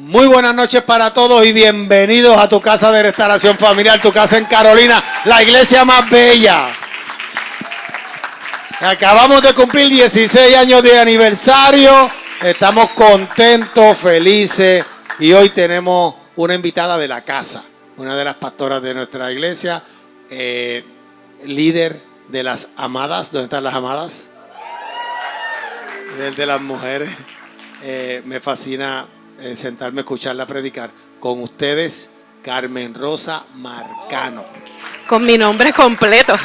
Muy buenas noches para todos y bienvenidos a tu casa de restauración familiar, tu casa en Carolina, la iglesia más bella. Acabamos de cumplir 16 años de aniversario, estamos contentos, felices y hoy tenemos una invitada de la casa, una de las pastoras de nuestra iglesia, líder de las amadas. ¿Dónde están las amadas? De las mujeres. Me fascina sentarme a escucharla predicar. Con ustedes, Carmen Rosa Marcano. Con mi nombre completo.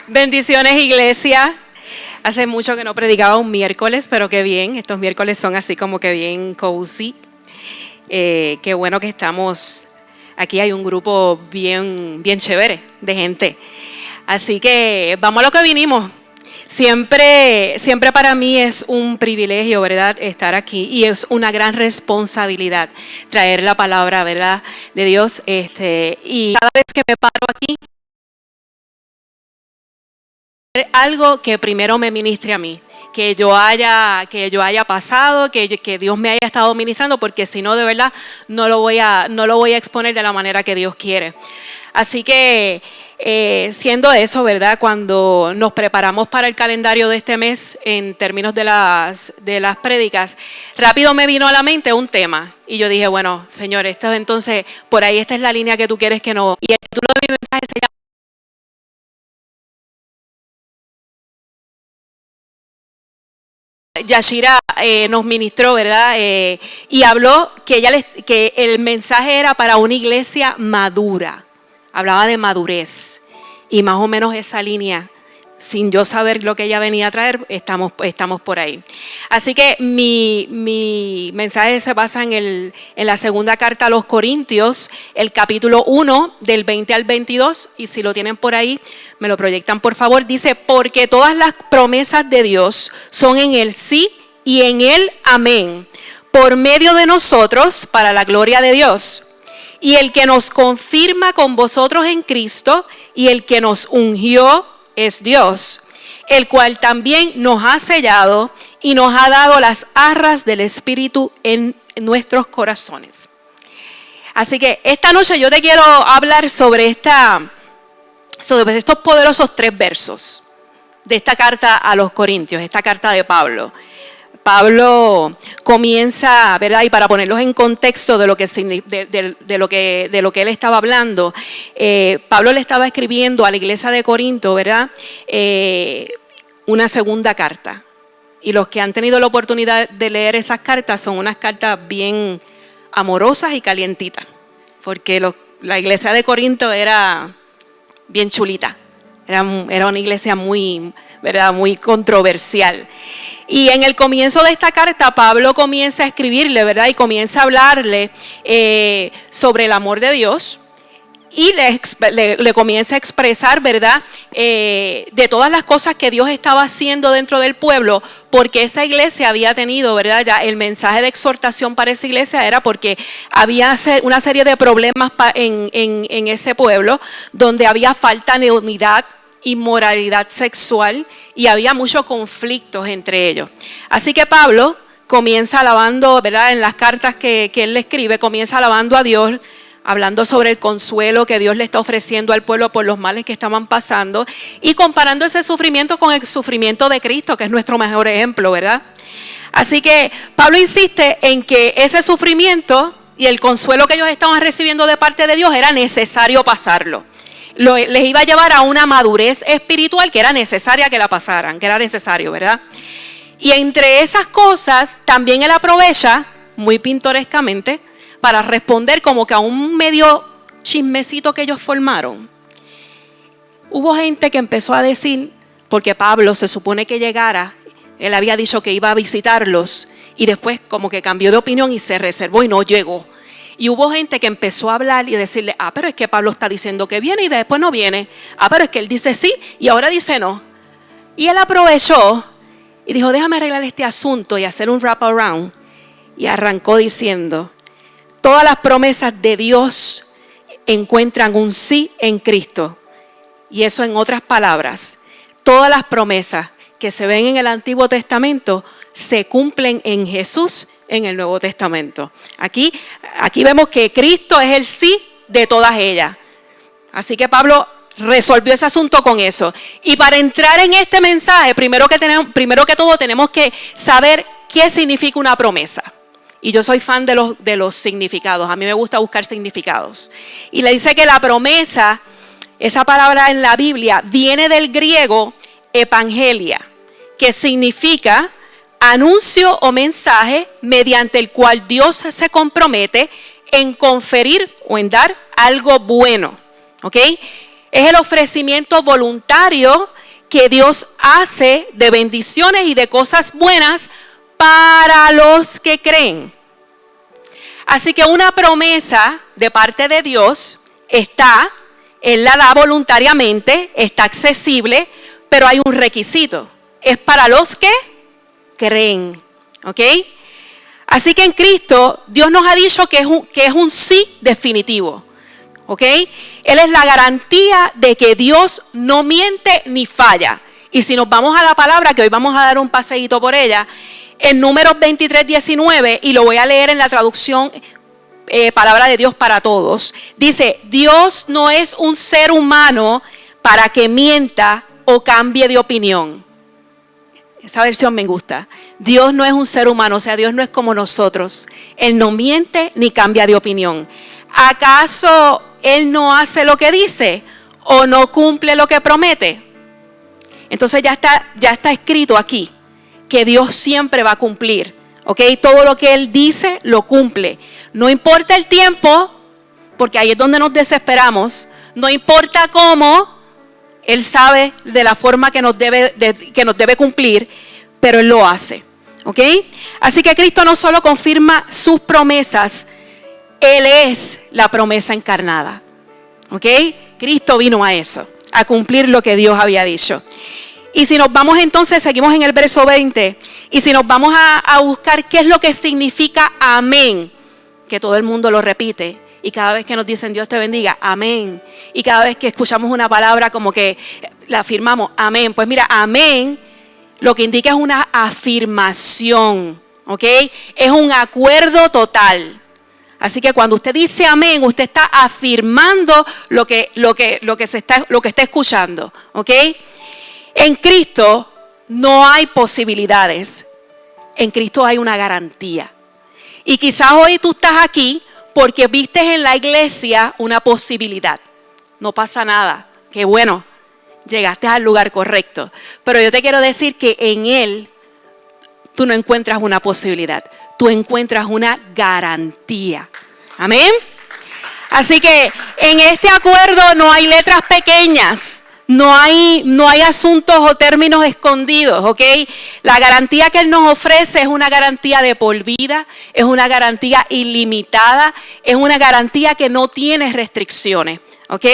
Bendiciones, iglesia. Hace mucho que no predicaba un miércoles, pero qué bien. Estos miércoles son así como que bien cozy. Qué bueno que estamos aquí. Hay un grupo bien chévere de gente. Así que vamos a lo que vinimos. Siempre para mí es un privilegio, ¿verdad?, estar aquí y es una gran responsabilidad traer la palabra, ¿verdad?, de Dios. Y cada vez que me paro aquí, algo que primero me ministre a mí, que yo haya pasado, que Dios me haya estado ministrando, porque si no, de verdad, no lo voy a exponer de la manera que Dios quiere. Así que siendo eso, ¿verdad?, cuando nos preparamos para el calendario de este mes en términos de las prédicas, rápido me vino a la mente un tema y yo dije, bueno, Señor, entonces por ahí esta es la línea que tú quieres que no. Y el título de mi mensaje se llama Yashira nos ministró, ¿verdad? Y habló que el mensaje era para una iglesia madura. Hablaba de madurez y más o menos esa línea, sin yo saber lo que ella venía a traer, estamos por ahí. Así que mi mensaje se basa en la segunda carta a los Corintios, el capítulo 1, del 20 al 22, y si lo tienen por ahí, me lo proyectan por favor. Dice, porque todas las promesas de Dios son en el sí y en el amén, por medio de nosotros, para la gloria de Dios. Y el que nos confirma con vosotros en Cristo y el que nos ungió es Dios, el cual también nos ha sellado y nos ha dado las arras del Espíritu en nuestros corazones. Así que esta noche yo te quiero hablar sobre estos poderosos 3 versos de esta carta a los Corintios, esta carta de Pablo. Pablo comienza, ¿verdad? Y para ponerlos en contexto de lo que él estaba hablando, Pablo le estaba escribiendo a la iglesia de Corinto, ¿verdad? Una segunda carta. Y los que han tenido la oportunidad de leer esas cartas son unas cartas bien amorosas y calientitas, porque la iglesia de Corinto era bien chulita, era una iglesia muy, ¿verdad?, muy controversial. Y en el comienzo de esta carta, Pablo comienza a escribirle, ¿verdad?, y comienza a hablarle sobre el amor de Dios y le comienza a expresar, ¿verdad?, de todas las cosas que Dios estaba haciendo dentro del pueblo, porque esa iglesia había tenido, ¿verdad?, ya el mensaje de exhortación para esa iglesia era porque había una serie de problemas en ese pueblo donde había falta de unidad, inmoralidad sexual y había muchos conflictos entre ellos. Así que Pablo comienza alabando, ¿verdad?, en las cartas que él le escribe, comienza alabando a Dios, hablando sobre el consuelo que Dios le está ofreciendo al pueblo por los males que estaban pasando y comparando ese sufrimiento con el sufrimiento de Cristo, que es nuestro mejor ejemplo, ¿verdad? Así que Pablo insiste en que ese sufrimiento y el consuelo que ellos estaban recibiendo de parte de Dios era necesario pasarlo. Les iba a llevar a una madurez espiritual que era necesaria que la pasaran, que era necesario, ¿verdad? Y entre esas cosas también él aprovecha, muy pintorescamente, para responder como que a un medio chismecito que ellos formaron. Hubo gente que empezó a decir, porque Pablo se supone que llegara, él había dicho que iba a visitarlos y después como que cambió de opinión y se reservó y no llegó. Y hubo gente que empezó a hablar y decirle, pero es que Pablo está diciendo que viene y después no viene. Pero es que él dice sí y ahora dice no. Y él aprovechó y dijo, déjame arreglar este asunto y hacer un wrap around. Y arrancó diciendo, todas las promesas de Dios encuentran un sí en Cristo. Y eso, en otras palabras, todas las promesas que se ven en el Antiguo Testamento se cumplen en Jesús en el Nuevo Testamento. Aquí vemos que Cristo es el sí de todas ellas. Así que Pablo resolvió ese asunto con eso. Y para entrar en este mensaje, primero que todo tenemos que saber qué significa una promesa. Y yo soy fan de los significados. A mí me gusta buscar significados. Y le dice que la promesa, esa palabra en la Biblia, viene del griego evangelia, que significa anuncio o mensaje mediante el cual Dios se compromete en conferir o en dar algo bueno. ¿Ok? Es el ofrecimiento voluntario que Dios hace de bendiciones y de cosas buenas para los que creen. Así que una promesa de parte de Dios Él la da voluntariamente, está accesible, pero hay un requisito. Es para los que creen. ¿Ok? Así que en Cristo, Dios nos ha dicho que es un sí definitivo. ¿Ok? Él es la garantía de que Dios no miente ni falla. Y si nos vamos a la palabra, que hoy vamos a dar un paseíto por ella, en Números 23:19, y lo voy a leer en la traducción Palabra de Dios para Todos, dice: Dios no es un ser humano para que mienta o cambie de opinión. Esa versión me gusta. Dios no es un ser humano, o sea, Dios no es como nosotros. Él no miente ni cambia de opinión. ¿Acaso Él no hace lo que dice o no cumple lo que promete? Entonces ya está escrito aquí que Dios siempre va a cumplir. ¿Ok? Todo lo que Él dice lo cumple. No importa el tiempo, porque ahí es donde nos desesperamos. No importa cómo, Él sabe de la forma que nos debe cumplir, pero Él lo hace. ¿Ok? Así que Cristo no solo confirma sus promesas, Él es la promesa encarnada. ¿Ok? Cristo vino a eso, a cumplir lo que Dios había dicho. Y si nos vamos entonces, seguimos en el verso 20, y si nos vamos a buscar qué es lo que significa amén, que todo el mundo lo repite, y cada vez que nos dicen Dios te bendiga, amén, y cada vez que escuchamos una palabra como que la afirmamos, amén, pues mira, amén lo que indica es una afirmación, ¿ok? Es un acuerdo total. Así que cuando usted dice amén, usted está afirmando lo que está escuchando, ¿ok? En Cristo no hay posibilidades. En Cristo hay una garantía. Y quizás hoy tú estás aquí porque viste en la iglesia una posibilidad. No pasa nada. Qué bueno, llegaste al lugar correcto. Pero yo te quiero decir que en Él tú no encuentras una posibilidad. Tú encuentras una garantía. Amén. Así que en este acuerdo no hay letras pequeñas. No hay asuntos o términos escondidos, ¿ok? La garantía que Él nos ofrece es una garantía de por vida, es una garantía ilimitada, es una garantía que no tiene restricciones, ¿ok?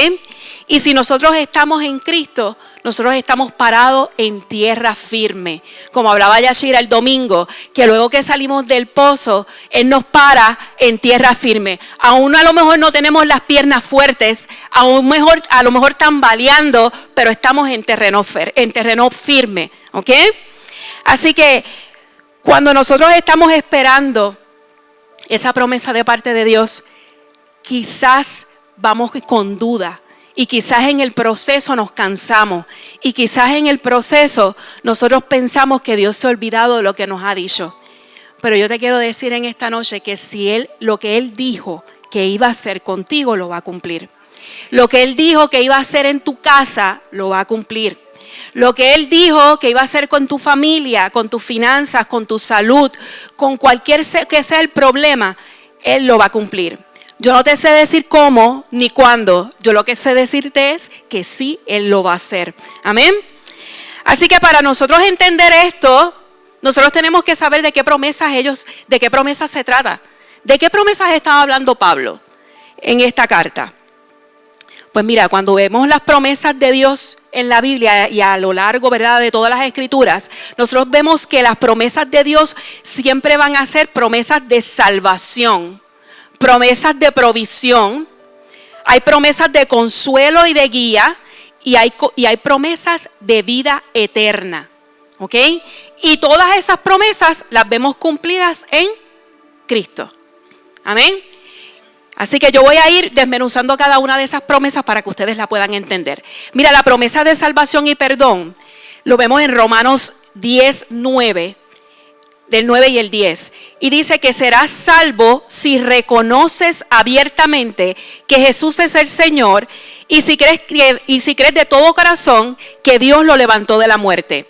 Y si nosotros estamos en Cristo, nosotros estamos parados en tierra firme. Como hablaba Yashira el domingo, que luego que salimos del pozo, Él nos para en tierra firme. Aún a lo mejor no tenemos las piernas fuertes, a lo mejor tambaleando, pero estamos en terreno firme, ¿ok? Así que cuando nosotros estamos esperando esa promesa de parte de Dios, quizás vamos con duda. Y quizás en el proceso nos cansamos. Y quizás en el proceso nosotros pensamos que Dios se ha olvidado de lo que nos ha dicho. Pero yo te quiero decir en esta noche que si lo que Él dijo que iba a hacer contigo, lo va a cumplir. Lo que Él dijo que iba a hacer en tu casa, lo va a cumplir. Lo que Él dijo que iba a hacer con tu familia, con tus finanzas, con tu salud, con cualquier que sea el problema, Él lo va a cumplir. Yo no te sé decir cómo ni cuándo. Yo lo que sé decirte es que sí, Él lo va a hacer. Amén. Así que para nosotros entender esto, nosotros tenemos que saber de qué promesas se trata. ¿De qué promesas estaba hablando Pablo en esta carta? Pues mira, cuando vemos las promesas de Dios en la Biblia y a lo largo, ¿verdad?, de todas las escrituras, nosotros vemos que las promesas de Dios siempre van a ser promesas de salvación. Promesas de provisión, hay promesas de consuelo y de guía, y hay promesas de vida eterna. ¿Ok? Y todas esas promesas las vemos cumplidas en Cristo. Amén. Así que yo voy a ir desmenuzando cada una de esas promesas para que ustedes la puedan entender. Mira, la promesa de salvación y perdón lo vemos en Romanos 10:9, del 9 y el 10. Y dice que serás salvo si reconoces abiertamente que Jesús es el Señor y si crees de todo corazón que Dios lo levantó de la muerte.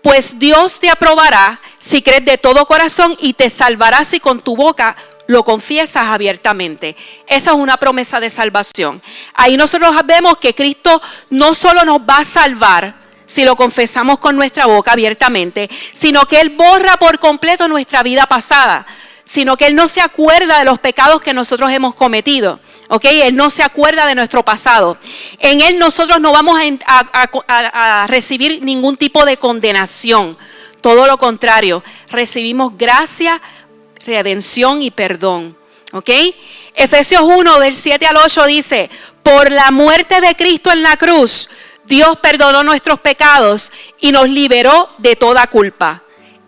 Pues Dios te aprobará si crees de todo corazón y te salvará si con tu boca lo confiesas abiertamente. Esa es una promesa de salvación. Ahí nosotros vemos que Cristo no solo nos va a salvar si lo confesamos con nuestra boca abiertamente, sino que Él borra por completo nuestra vida pasada, sino que Él no se acuerda de los pecados que nosotros hemos cometido. ¿Ok? Él no se acuerda de nuestro pasado. En Él nosotros no vamos a recibir ningún tipo de condenación. Todo lo contrario, recibimos gracia, redención y perdón. ¿Ok? Efesios 1 del 7 al 8 dice: por la muerte de Cristo en la cruz, Dios perdonó nuestros pecados y nos liberó de toda culpa.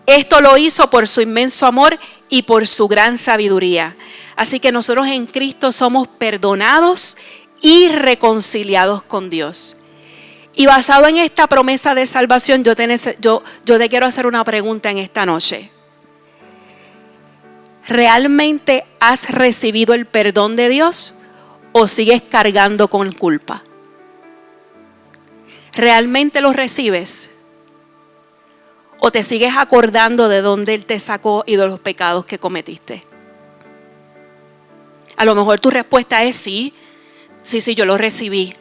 Esto lo hizo por su inmenso amor y por su gran sabiduría. Así que nosotros en Cristo somos perdonados y reconciliados con Dios. Y basado en esta promesa de salvación, yo te quiero hacer una pregunta en esta noche. ¿Realmente has recibido el perdón de Dios o sigues cargando con culpa? ¿Realmente lo recibes? ¿O te sigues acordando de dónde Él te sacó y de los pecados que cometiste? A lo mejor tu respuesta es sí, yo lo recibí.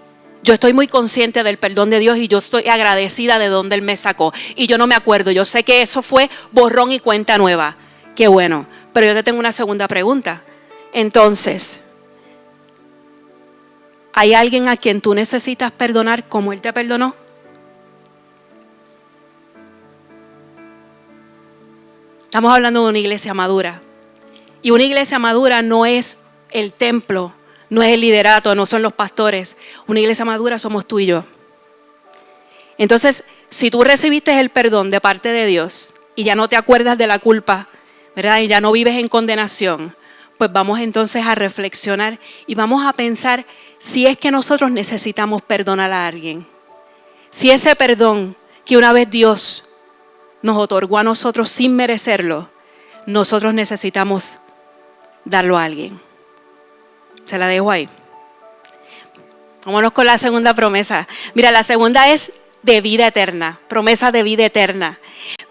Yo estoy muy consciente del perdón de Dios y yo estoy agradecida de dónde Él me sacó. Y yo no me acuerdo, yo sé que eso fue borrón y cuenta nueva. Qué bueno, pero yo te tengo una segunda pregunta. Entonces, ¿hay alguien a quien tú necesitas perdonar como Él te perdonó? Estamos hablando de una iglesia madura. Y una iglesia madura no es el templo, no es el liderato, no son los pastores. Una iglesia madura somos tú y yo. Entonces, si tú recibiste el perdón de parte de Dios y ya no te acuerdas de la culpa, ¿verdad? Y ya no vives en condenación, pues vamos entonces a reflexionar y vamos a pensar si es que nosotros necesitamos perdonar a alguien. Si ese perdón que una vez Dios nos otorgó a nosotros sin merecerlo, nosotros necesitamos darlo a alguien. Se la dejo ahí. Vámonos con la segunda promesa. Mira, la segunda es de vida eterna, promesa de vida eterna.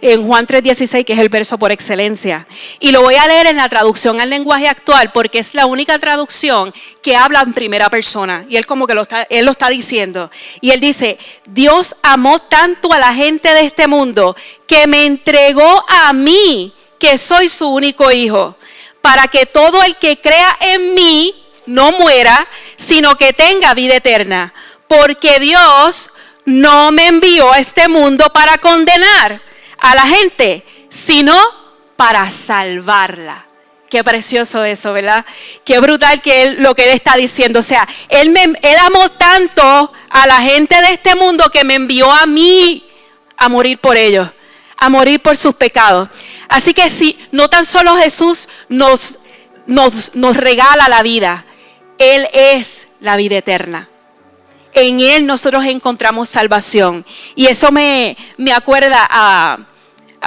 En Juan 3:16, que es el verso por excelencia. Y lo voy a leer en la traducción al lenguaje actual, porque es la única traducción que habla en primera persona. Y él como que él lo está diciendo. Y él dice: Dios amó tanto a la gente de este mundo que me entregó a mí, que soy su único hijo, para que todo el que crea en mí no muera, sino que tenga vida eterna. Porque Dios no me envió a este mundo para condenar a la gente, sino para salvarla. Qué precioso eso, ¿verdad? Qué brutal lo que Él está diciendo. O sea, Él amó tanto a la gente de este mundo que me envió a mí a morir por ellos, a morir por sus pecados. Así que si no tan solo Jesús nos regala la vida, Él es la vida eterna. En Él nosotros encontramos salvación. Y eso me acuerda a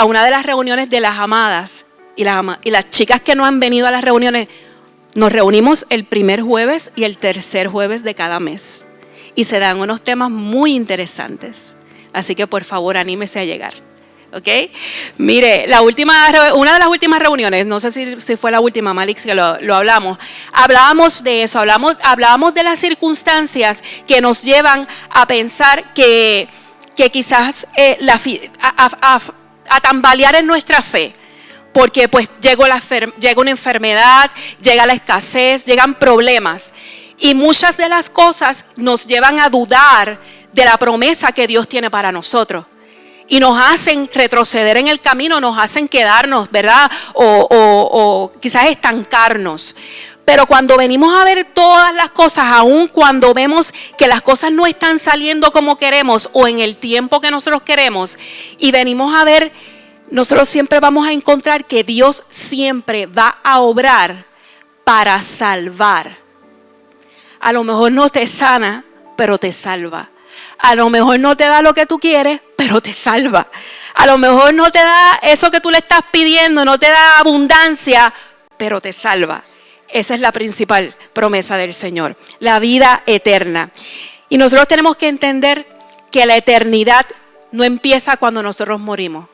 una de las reuniones de las amadas. Y las chicas que no han venido a las reuniones, nos reunimos el primer jueves y el tercer jueves de cada mes. Y se dan unos temas muy interesantes. Así que por favor anímese a llegar. ¿Ok? Mire, una de las últimas reuniones, no sé si fue la última, Malix, que lo hablamos. Hablábamos de eso, hablábamos de las circunstancias que nos llevan a pensar que quizás a tambalear en nuestra fe. Porque pues llega una enfermedad, llega la escasez, llegan problemas. Y muchas de las cosas nos llevan a dudar de la promesa que Dios tiene para nosotros. Y nos hacen retroceder en el camino, nos hacen quedarnos, ¿verdad? O quizás estancarnos. Pero cuando venimos a ver todas las cosas, aun cuando vemos que las cosas no están saliendo como queremos o en el tiempo que nosotros queremos, y venimos a ver, nosotros siempre vamos a encontrar que Dios siempre va a obrar para salvar. A lo mejor no te sana, pero te salva. A lo mejor no te da lo que tú quieres, pero te salva. A lo mejor no te da eso que tú le estás pidiendo, no te da abundancia, pero te salva. Esa es la principal promesa del Señor, la vida eterna. Y nosotros tenemos que entender que la eternidad no empieza cuando nosotros morimos.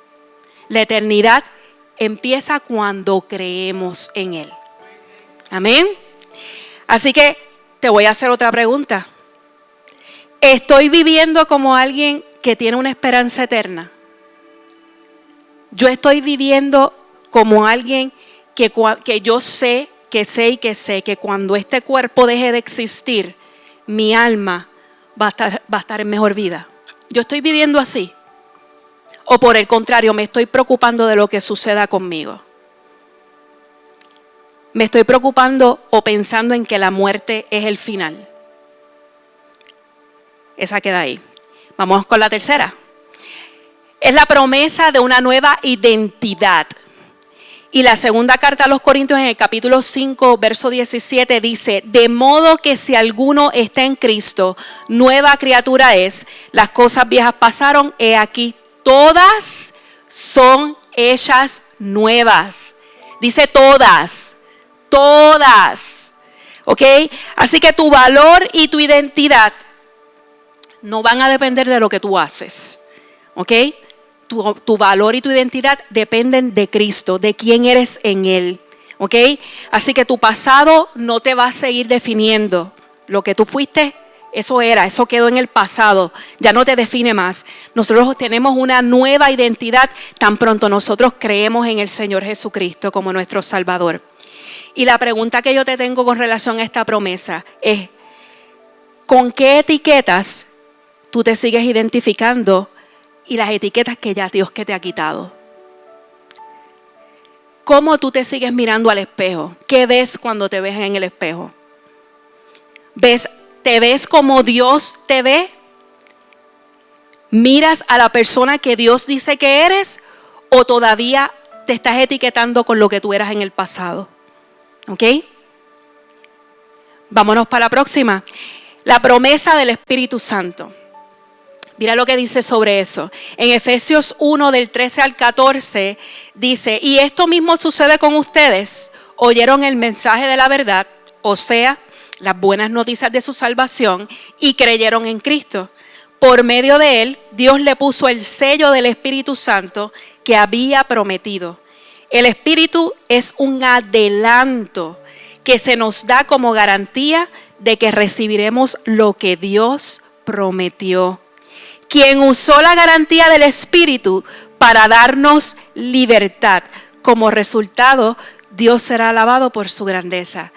La eternidad empieza cuando creemos en Él. Amén. Así que te voy a hacer otra pregunta. ¿Estoy viviendo como alguien que tiene una esperanza eterna? Yo estoy viviendo como alguien que yo sé que cuando este cuerpo deje de existir, mi alma va a estar en mejor vida. Yo estoy viviendo así. O por el contrario, me estoy preocupando de lo que suceda conmigo. Me estoy preocupando o pensando en que la muerte es el final. Esa queda ahí. Vamos con la tercera. Es la promesa de una nueva identidad. Y la segunda carta a los Corintios en el capítulo 5, verso 17 dice: de modo que si alguno está en Cristo, nueva criatura es, las cosas viejas pasaron, he aquí, todas son hechas nuevas. Dice todas, todas. ¿Ok? Así que tu valor y tu identidad no van a depender de lo que tú haces. ¿Ok? Tu valor y tu identidad dependen de Cristo, de quién eres en Él. ¿Ok? Así que tu pasado no te va a seguir definiendo. Lo que tú fuiste, eso quedó en el pasado. Ya no te define más. Nosotros tenemos una nueva identidad tan pronto nosotros creemos en el Señor Jesucristo como nuestro Salvador. Y la pregunta que yo te tengo con relación a esta promesa es: ¿con qué etiquetas tú te sigues identificando? Y las etiquetas que ya Dios que te ha quitado. ¿Cómo tú te sigues mirando al espejo? ¿Qué ves cuando te ves en el espejo? ¿Te ves como Dios te ve? ¿Miras a la persona que Dios dice que eres? ¿O todavía te estás etiquetando con lo que tú eras en el pasado? ¿Ok? Vámonos para la próxima. La promesa del Espíritu Santo. Mira lo que dice sobre eso. En Efesios 1 del 13 al 14 dice: y esto mismo sucede con ustedes. Oyeron el mensaje de la verdad, o sea, las buenas noticias de su salvación, y creyeron en Cristo. Por medio de él, Dios le puso el sello del Espíritu Santo que había prometido. El Espíritu es un adelanto que se nos da como garantía de que recibiremos lo que Dios prometió. Quien usó la garantía del Espíritu para darnos libertad. Como resultado, Dios será alabado por su grandeza.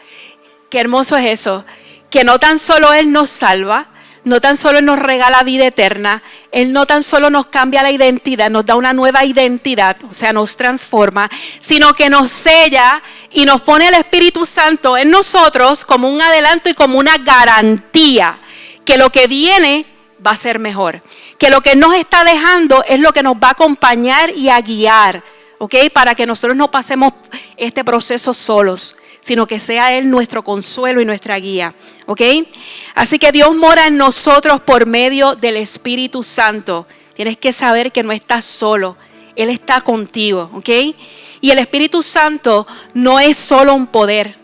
Qué hermoso es eso, que no tan solo Él nos salva, no tan solo Él nos regala vida eterna, Él no tan solo nos cambia la identidad, nos da una nueva identidad, o sea, nos transforma, sino que nos sella y nos pone el Espíritu Santo en nosotros como un adelanto y como una garantía que lo que viene va a ser mejor, que lo que nos está dejando es lo que nos va a acompañar y a guiar, ¿ok? Para que nosotros no pasemos este proceso solos, sino que sea Él nuestro consuelo y nuestra guía, ¿ok? Así que Dios mora en nosotros por medio del Espíritu Santo. Tienes que saber que no estás solo, Él está contigo, ¿ok? Y el Espíritu Santo no es solo un poder,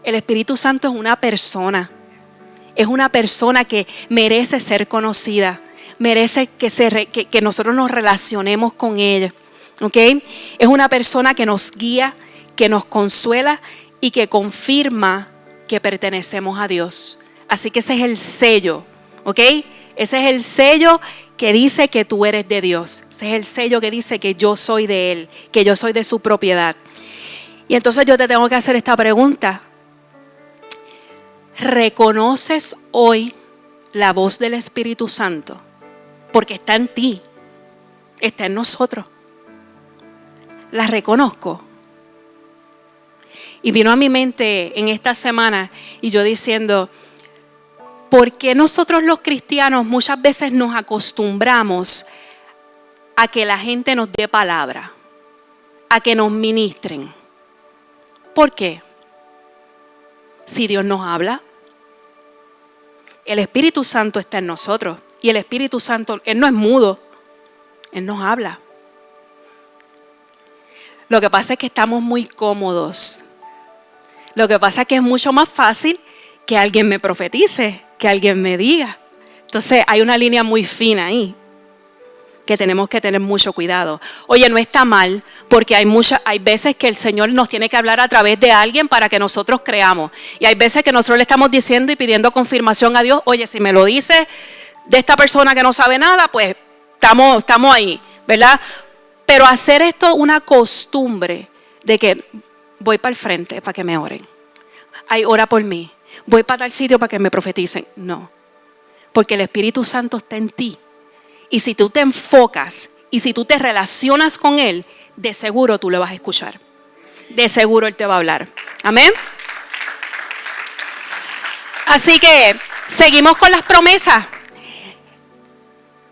el Espíritu Santo es una persona. Es una persona que merece ser conocida, merece que nosotros nos relacionemos con ella, ¿ok? Es una persona que nos guía, que nos consuela y que confirma que pertenecemos a Dios. Así que ese es el sello, ¿ok? Ese es el sello que dice que tú eres de Dios. Ese es el sello que dice que yo soy de Él, que yo soy de su propiedad. Y entonces yo te tengo que hacer esta pregunta. ¿Reconoces hoy la voz del Espíritu Santo? Porque está en ti, está en nosotros. La reconozco. Y vino a mi mente en esta semana y yo diciendo, ¿por qué nosotros los cristianos muchas veces nos acostumbramos a que la gente nos dé palabra, a que nos ministren? ¿Por qué? Si Dios nos habla, el Espíritu Santo está en nosotros y el Espíritu Santo, Él no es mudo, Él nos habla. Lo que pasa es que estamos muy cómodos. Lo que pasa es que es mucho más fácil que alguien me profetice, que alguien me diga. Entonces hay una línea muy fina ahí que tenemos que tener mucho cuidado. Oye, no está mal, porque hay veces que el Señor nos tiene que hablar a través de alguien para que nosotros creamos. Y hay veces que nosotros le estamos diciendo y pidiendo confirmación a Dios. Oye, si me lo dice de esta persona que no sabe nada, pues estamos ahí, ¿verdad? Pero hacer esto una costumbre de que voy para el frente para que me oren. Ay, ora por mí. Voy para tal sitio para que me profeticen. No, porque el Espíritu Santo está en ti. Y si tú te enfocas y si tú te relacionas con Él, de seguro tú le vas a escuchar. De seguro Él te va a hablar. Amén. Así que seguimos con las promesas.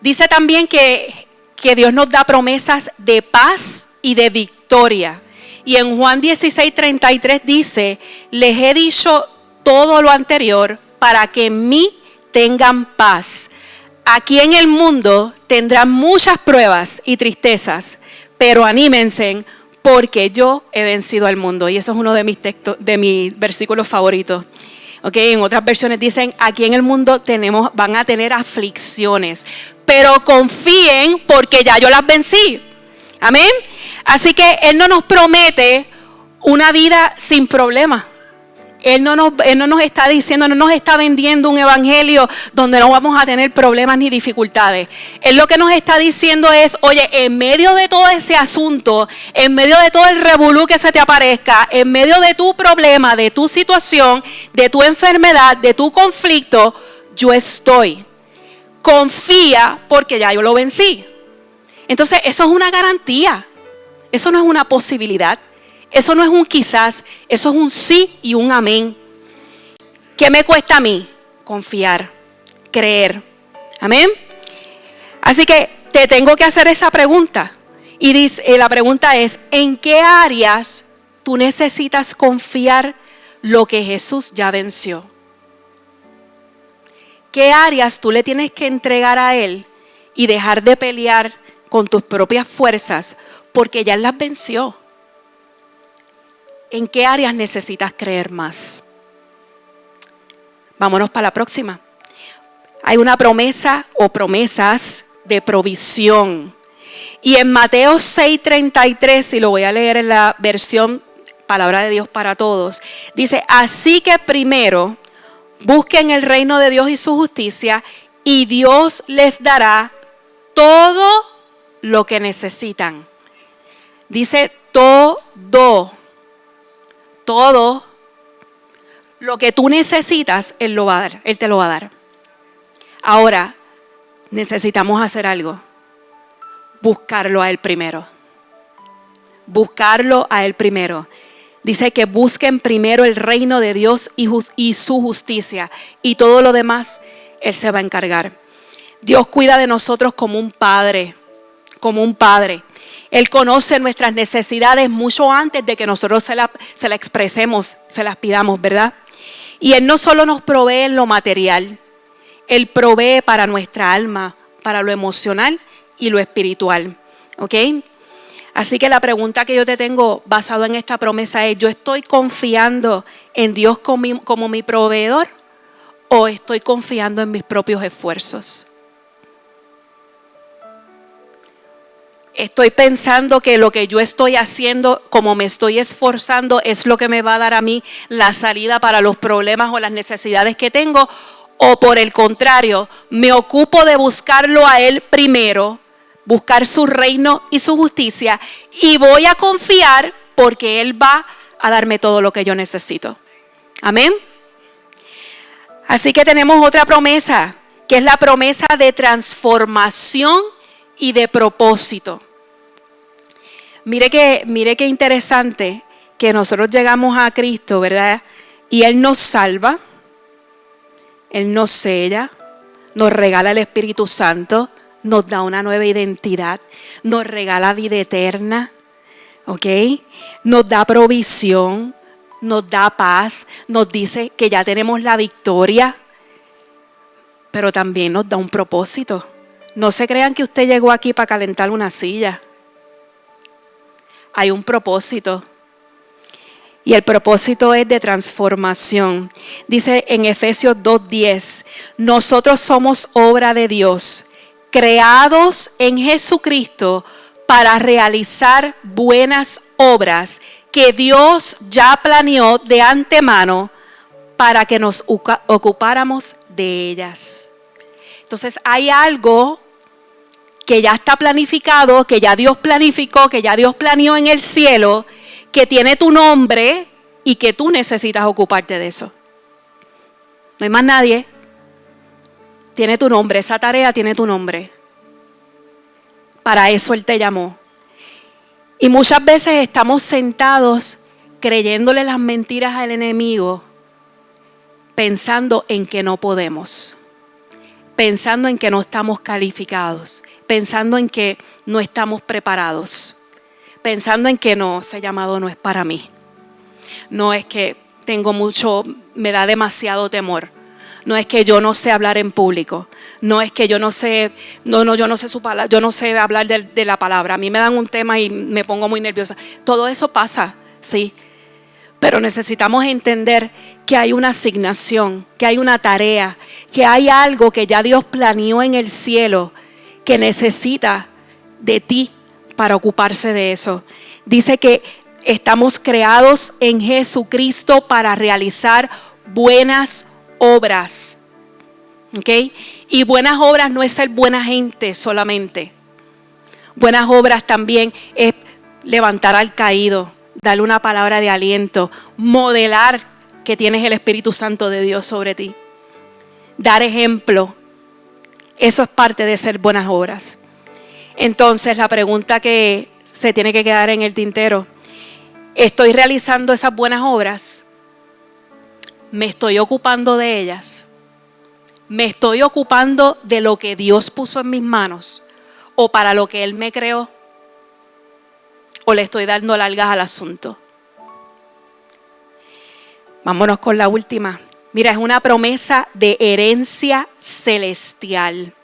Dice también que Dios nos da promesas de paz y de victoria. Y en Juan 16:33 dice, les he dicho todo lo anterior para que en mí tengan paz. Aquí en el mundo tendrán muchas pruebas y tristezas, pero anímense porque yo he vencido al mundo. Y eso es uno de mis textos, de mis versículos favoritos. Okay, en otras versiones dicen, aquí en el mundo van a tener aflicciones, pero confíen porque ya yo las vencí. Amén. Así que Él no nos promete una vida sin problemas. Él no nos está diciendo, no nos está vendiendo un evangelio donde no vamos a tener problemas ni dificultades. Él lo que nos está diciendo es, oye, en medio de todo ese asunto, en medio de todo el revolú que se te aparezca, en medio de tu problema, de tu situación, de tu enfermedad, de tu conflicto, yo estoy. Confía porque ya yo lo vencí. Entonces, eso es una garantía. Eso no es una posibilidad. Eso no es un quizás, eso es un sí y un amén. ¿Qué me cuesta a mí? Confiar, creer. Amén. Así que te tengo que hacer esa pregunta. Y la pregunta es, ¿en qué áreas tú necesitas confiar lo que Jesús ya venció? ¿Qué áreas tú le tienes que entregar a Él y dejar de pelear con tus propias fuerzas porque ya Él las venció? ¿En qué áreas necesitas creer más? Vámonos para la próxima. Hay una promesa o promesas de provisión. Y en Mateo 6:33, y lo voy a leer en la versión Palabra de Dios para Todos, dice, así que primero busquen el reino de Dios y su justicia, y Dios les dará todo lo que necesitan. Dice todo lo que tú necesitas, Él lo va a dar, Él te lo va a dar. Ahora, necesitamos hacer algo. Buscarlo a Él primero. Buscarlo a Él primero. Dice que busquen primero el reino de Dios y su justicia. Y todo lo demás, Él se va a encargar. Dios cuida de nosotros como un padre. Como un padre. Él conoce nuestras necesidades mucho antes de que nosotros se la expresemos, se las pidamos, ¿verdad? Y Él no solo nos provee en lo material, Él provee para nuestra alma, para lo emocional y lo espiritual, ¿ok? Así que la pregunta que yo te tengo basado en esta promesa es, ¿yo estoy confiando en Dios como mi proveedor o estoy confiando en mis propios esfuerzos? Estoy pensando que lo que yo estoy haciendo, como me estoy esforzando, es lo que me va a dar a mí la salida para los problemas o las necesidades que tengo. O por el contrario, me ocupo de buscarlo a Él primero, buscar su reino y su justicia, y voy a confiar porque Él va a darme todo lo que yo necesito. Amén. Así que tenemos otra promesa, que es la promesa de transformación y de propósito. Mire qué interesante que nosotros llegamos a Cristo, ¿verdad? Y Él nos salva, Él nos sella, nos regala el Espíritu Santo, nos da una nueva identidad, nos regala vida eterna, ¿ok? Nos da provisión, nos da paz, nos dice que ya tenemos la victoria, pero también nos da un propósito. No se crean que usted llegó aquí para calentar una silla. Hay un propósito. Y el propósito es de transformación. Dice en Efesios 2:10, nosotros somos obra de Dios, creados en Jesucristo para realizar buenas obras que Dios ya planeó de antemano para que nos ocupáramos de ellas. Entonces hay algo que ya está planificado, que ya Dios planificó, que ya Dios planeó en el cielo, que tiene tu nombre y que tú necesitas ocuparte de eso. No hay más nadie. Tiene tu nombre, esa tarea tiene tu nombre. Para eso Él te llamó. Y muchas veces estamos sentados creyéndole las mentiras al enemigo, pensando en que no podemos, pensando en que no estamos calificados, pensando en que no estamos preparados, pensando en que no, ese llamado no es para mí. No es que me da demasiado temor. No es que yo no sé hablar en público. No es que yo no sé su palabra, yo no sé hablar de la palabra. A mí me dan un tema y me pongo muy nerviosa. Todo eso pasa, sí. Pero necesitamos entender que hay una asignación, que hay una tarea, que hay algo que ya Dios planeó en el cielo que necesita de ti para ocuparse de eso. Dice que estamos creados en Jesucristo para realizar buenas obras. ¿Ok? Y buenas obras no es ser buena gente solamente. Buenas obras también es levantar al caído, darle una palabra de aliento, modelar que tienes el Espíritu Santo de Dios sobre ti. Dar ejemplo. Eso es parte de ser buenas obras. Entonces, la pregunta que se tiene que quedar en el tintero: ¿estoy realizando esas buenas obras? ¿Me estoy ocupando de ellas? ¿Me estoy ocupando de lo que Dios puso en mis manos o para lo que Él me creó? ¿O le estoy dando largas al asunto? Vámonos con la última. Mira, es una promesa de herencia celestial.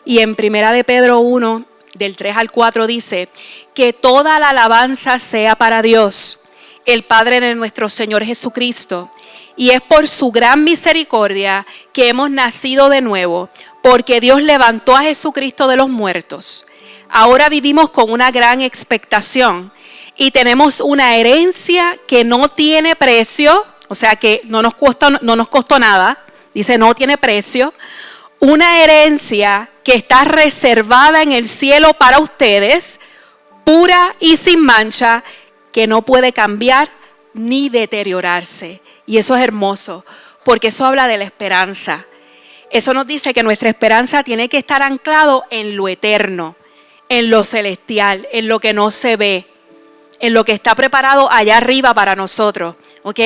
Y en 1 de Pedro 1, del 3 al 4 dice: que toda la alabanza sea para Dios, el Padre de nuestro Señor Jesucristo. Y es por su gran misericordia que hemos nacido de nuevo, porque Dios levantó a Jesucristo de los muertos. Ahora vivimos con una gran expectación y tenemos una herencia que no tiene precio, o sea que no nos costó nada, dice no tiene precio. Una herencia que está reservada en el cielo para ustedes, pura y sin mancha, que no puede cambiar ni deteriorarse. Y eso es hermoso, porque eso habla de la esperanza. Eso nos dice que nuestra esperanza tiene que estar anclado en lo eterno, en lo celestial, en lo que no se ve, en lo que está preparado allá arriba para nosotros, ¿ok?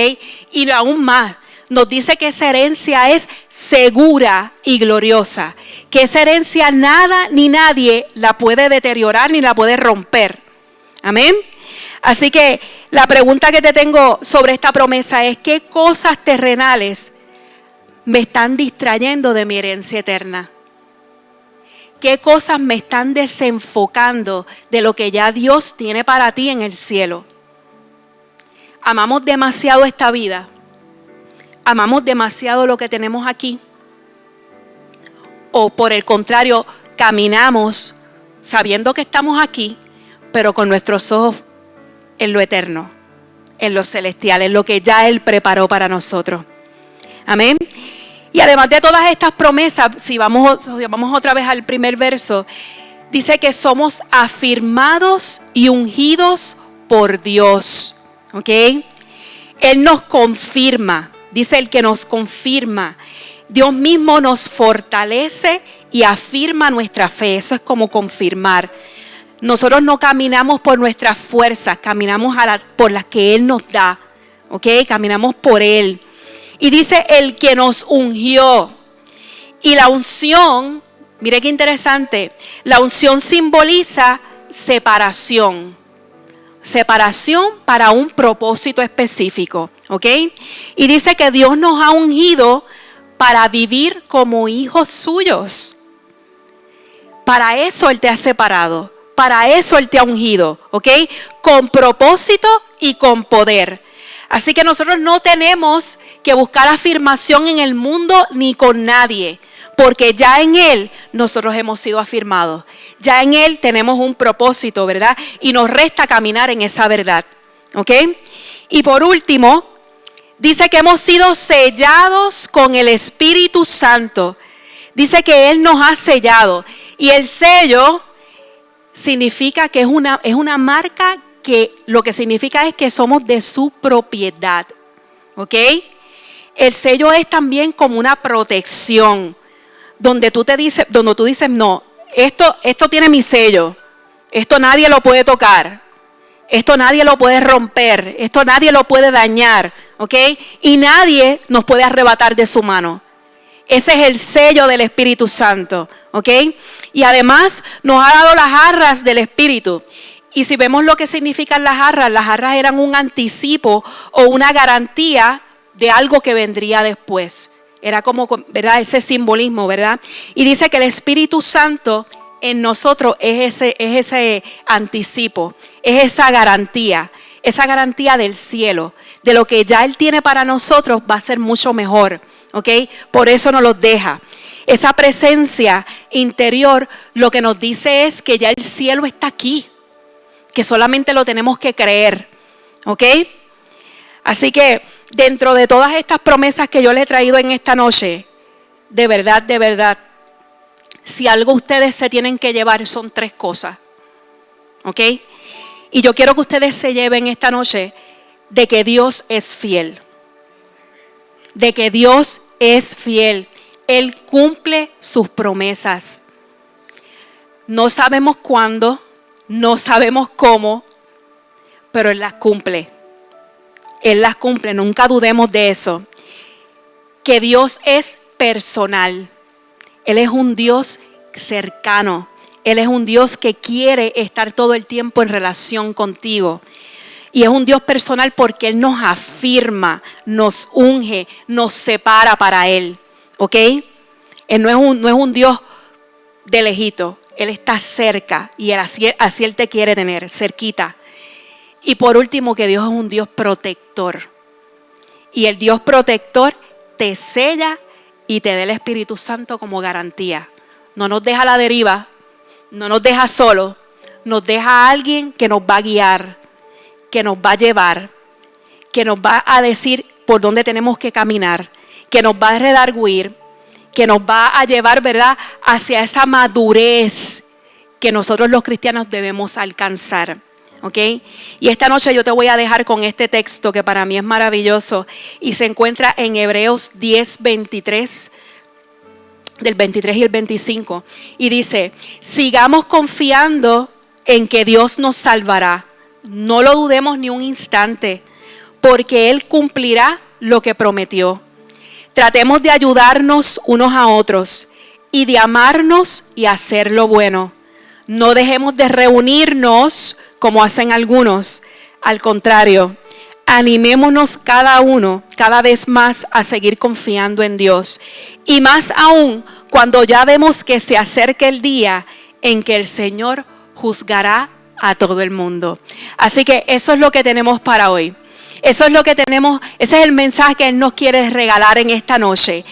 Y aún más, nos dice que esa herencia es segura y gloriosa, que esa herencia nada ni nadie la puede deteriorar ni la puede romper. Amén. Así que la pregunta que te tengo sobre esta promesa es: ¿qué cosas terrenales me están distrayendo de mi herencia eterna? ¿Qué cosas me están desenfocando de lo que ya Dios tiene para ti en el cielo? Amamos demasiado esta vida. Amamos demasiado lo que tenemos aquí. O por el contrario, caminamos sabiendo que estamos aquí, pero con nuestros ojos en lo eterno, en lo celestial, en lo que ya Él preparó para nosotros. Amén. Y además de todas estas promesas, si vamos otra vez al primer verso, dice que somos afirmados y ungidos por Dios. ¿Ok? Él nos confirma, dice el que nos confirma. Dios mismo nos fortalece y afirma nuestra fe. Eso es como confirmar. Nosotros no caminamos por nuestras fuerzas, caminamos por las que Él nos da, ¿ok? Caminamos por Él. Y dice el que nos ungió. Y la unción, mire qué interesante, la unción simboliza separación. Separación para un propósito específico, ¿ok? Y dice que Dios nos ha ungido para vivir como hijos suyos. Para eso Él te ha separado, para eso Él te ha ungido, ¿ok? Con propósito y con poder. Así que nosotros no tenemos que buscar afirmación en el mundo ni con nadie, porque ya en Él nosotros hemos sido afirmados. Ya en Él tenemos un propósito, ¿verdad? Y nos resta caminar en esa verdad, ¿ok? Y por último, dice que hemos sido sellados con el Espíritu Santo. Dice que Él nos ha sellado. Y el sello significa que es una marca que lo que significa es que somos de su propiedad, ¿ok? El sello es también como una protección, donde tú dices, no, esto tiene mi sello, esto nadie lo puede tocar, esto nadie lo puede romper, esto nadie lo puede dañar, ¿ok? Y nadie nos puede arrebatar de su mano. Ese es el sello del Espíritu Santo, ¿ok? Y además nos ha dado las arras del Espíritu. Y si vemos lo que significan las arras eran un anticipo o una garantía de algo que vendría después. Era como, ¿verdad? Ese simbolismo, ¿verdad? Y dice que el Espíritu Santo en nosotros es ese anticipo, es esa garantía del cielo, de lo que ya Él tiene para nosotros va a ser mucho mejor, ¿ok? Por eso nos los deja. Esa presencia interior lo que nos dice es que ya el cielo está aquí, que solamente lo tenemos que creer, ¿ok? Así que dentro de todas estas promesas que yo les he traído en esta noche, de verdad, si algo ustedes se tienen que llevar son 3 cosas, ¿ok? Y yo quiero que ustedes se lleven esta noche de que Dios es fiel, de que Dios es fiel. Él cumple sus promesas. No sabemos cuándo, no sabemos cómo, pero Él las cumple. Él las cumple, nunca dudemos de eso. Que Dios es personal. Él es un Dios cercano. Él es un Dios que quiere estar todo el tiempo en relación contigo. Y es un Dios personal porque Él nos afirma, nos unge, nos separa para Él. ¿Ok? Él no es un Dios de lejito. Él está cerca y así Él te quiere tener, cerquita. Y por último, que Dios es un Dios protector. Y el Dios protector te sella y te da el Espíritu Santo como garantía. No nos deja a la deriva, no nos deja solo, nos deja a alguien que nos va a guiar, que nos va a llevar, que nos va a decir por dónde tenemos que caminar, que nos va a redarguir, que nos va a llevar, ¿verdad?, hacia esa madurez que nosotros los cristianos debemos alcanzar. ¿Ok? Y esta noche yo te voy a dejar con este texto que para mí es maravilloso y se encuentra en Hebreos 10:23, del 23 y el 25. Y dice, sigamos confiando en que Dios nos salvará. No lo dudemos ni un instante, porque Él cumplirá lo que prometió. Tratemos de ayudarnos unos a otros y de amarnos y hacer lo bueno. No dejemos de reunirnos como hacen algunos. Al contrario, animémonos cada vez más a seguir confiando en Dios. Y más aún cuando ya vemos que se acerca el día en que el Señor juzgará a todo el mundo. Así que eso es lo que tenemos para hoy. Eso es lo que tenemos, ese es el mensaje que Él nos quiere regalar en esta noche.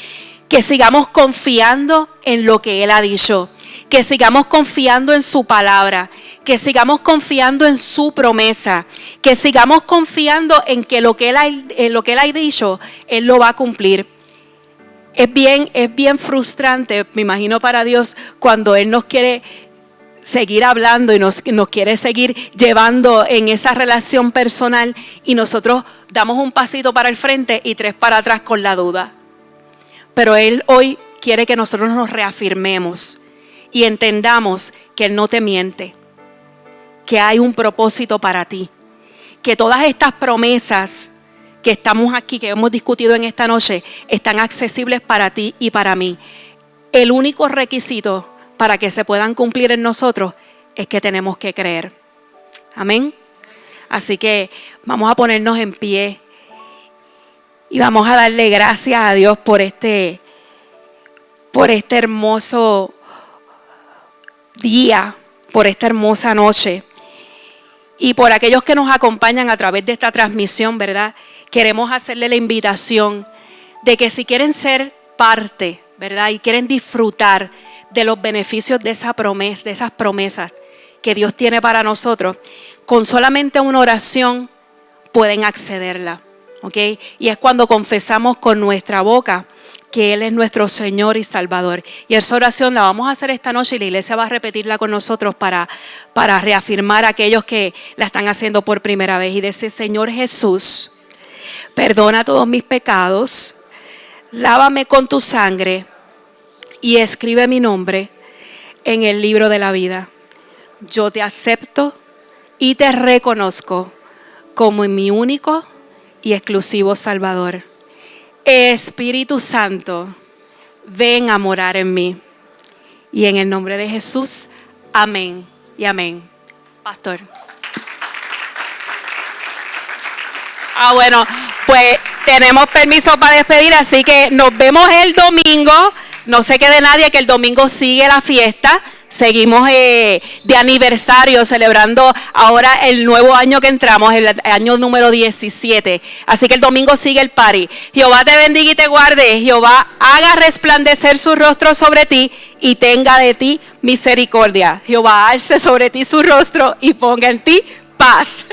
Que sigamos confiando en lo que Él ha dicho. Que sigamos confiando en su palabra, que sigamos confiando en su promesa, que sigamos confiando en que lo que Él ha dicho, Él lo va a cumplir. Es bien frustrante, me imagino, para Dios cuando Él nos quiere seguir hablando y nos quiere seguir llevando en esa relación personal y nosotros damos un pasito para el frente y 3 para atrás con la duda. Pero Él hoy quiere que nosotros nos reafirmemos y entendamos que Él no te miente, que hay un propósito para ti. Que todas estas promesas que estamos aquí, que hemos discutido en esta noche, están accesibles para ti y para mí. El único requisito para que se puedan cumplir en nosotros es que tenemos que creer. Amén. Así que vamos a ponernos en pie y vamos a darle gracias a Dios por este hermoso día, por esta hermosa noche. Y por aquellos que nos acompañan a través de esta transmisión, ¿verdad? Queremos hacerle la invitación de que si quieren ser parte, ¿verdad? Y quieren disfrutar de los beneficios de esas promesas que Dios tiene para nosotros, con solamente una oración pueden accederla, ¿ok? Y es cuando confesamos con nuestra boca que Él es nuestro Señor y Salvador. Y esa oración la vamos a hacer esta noche y la iglesia va a repetirla con nosotros para reafirmar a aquellos que la están haciendo por primera vez. Y decir: Señor Jesús, perdona todos mis pecados, lávame con tu sangre y escribe mi nombre en el libro de la vida. Yo te acepto y te reconozco como mi único y exclusivo Salvador. Espíritu Santo, ven a morar en mí. Y en el nombre de Jesús, amén y amén. Pastor. Bueno, pues tenemos permiso para despedir, así que nos vemos el domingo. No se quede nadie, que el domingo sigue la fiesta. Seguimos de aniversario, celebrando ahora el nuevo año que entramos, el año número 17. Así que el domingo sigue el party. Jehová te bendiga y te guarde. Jehová haga resplandecer su rostro sobre ti y tenga de ti misericordia. Jehová alce sobre ti su rostro y ponga en ti paz.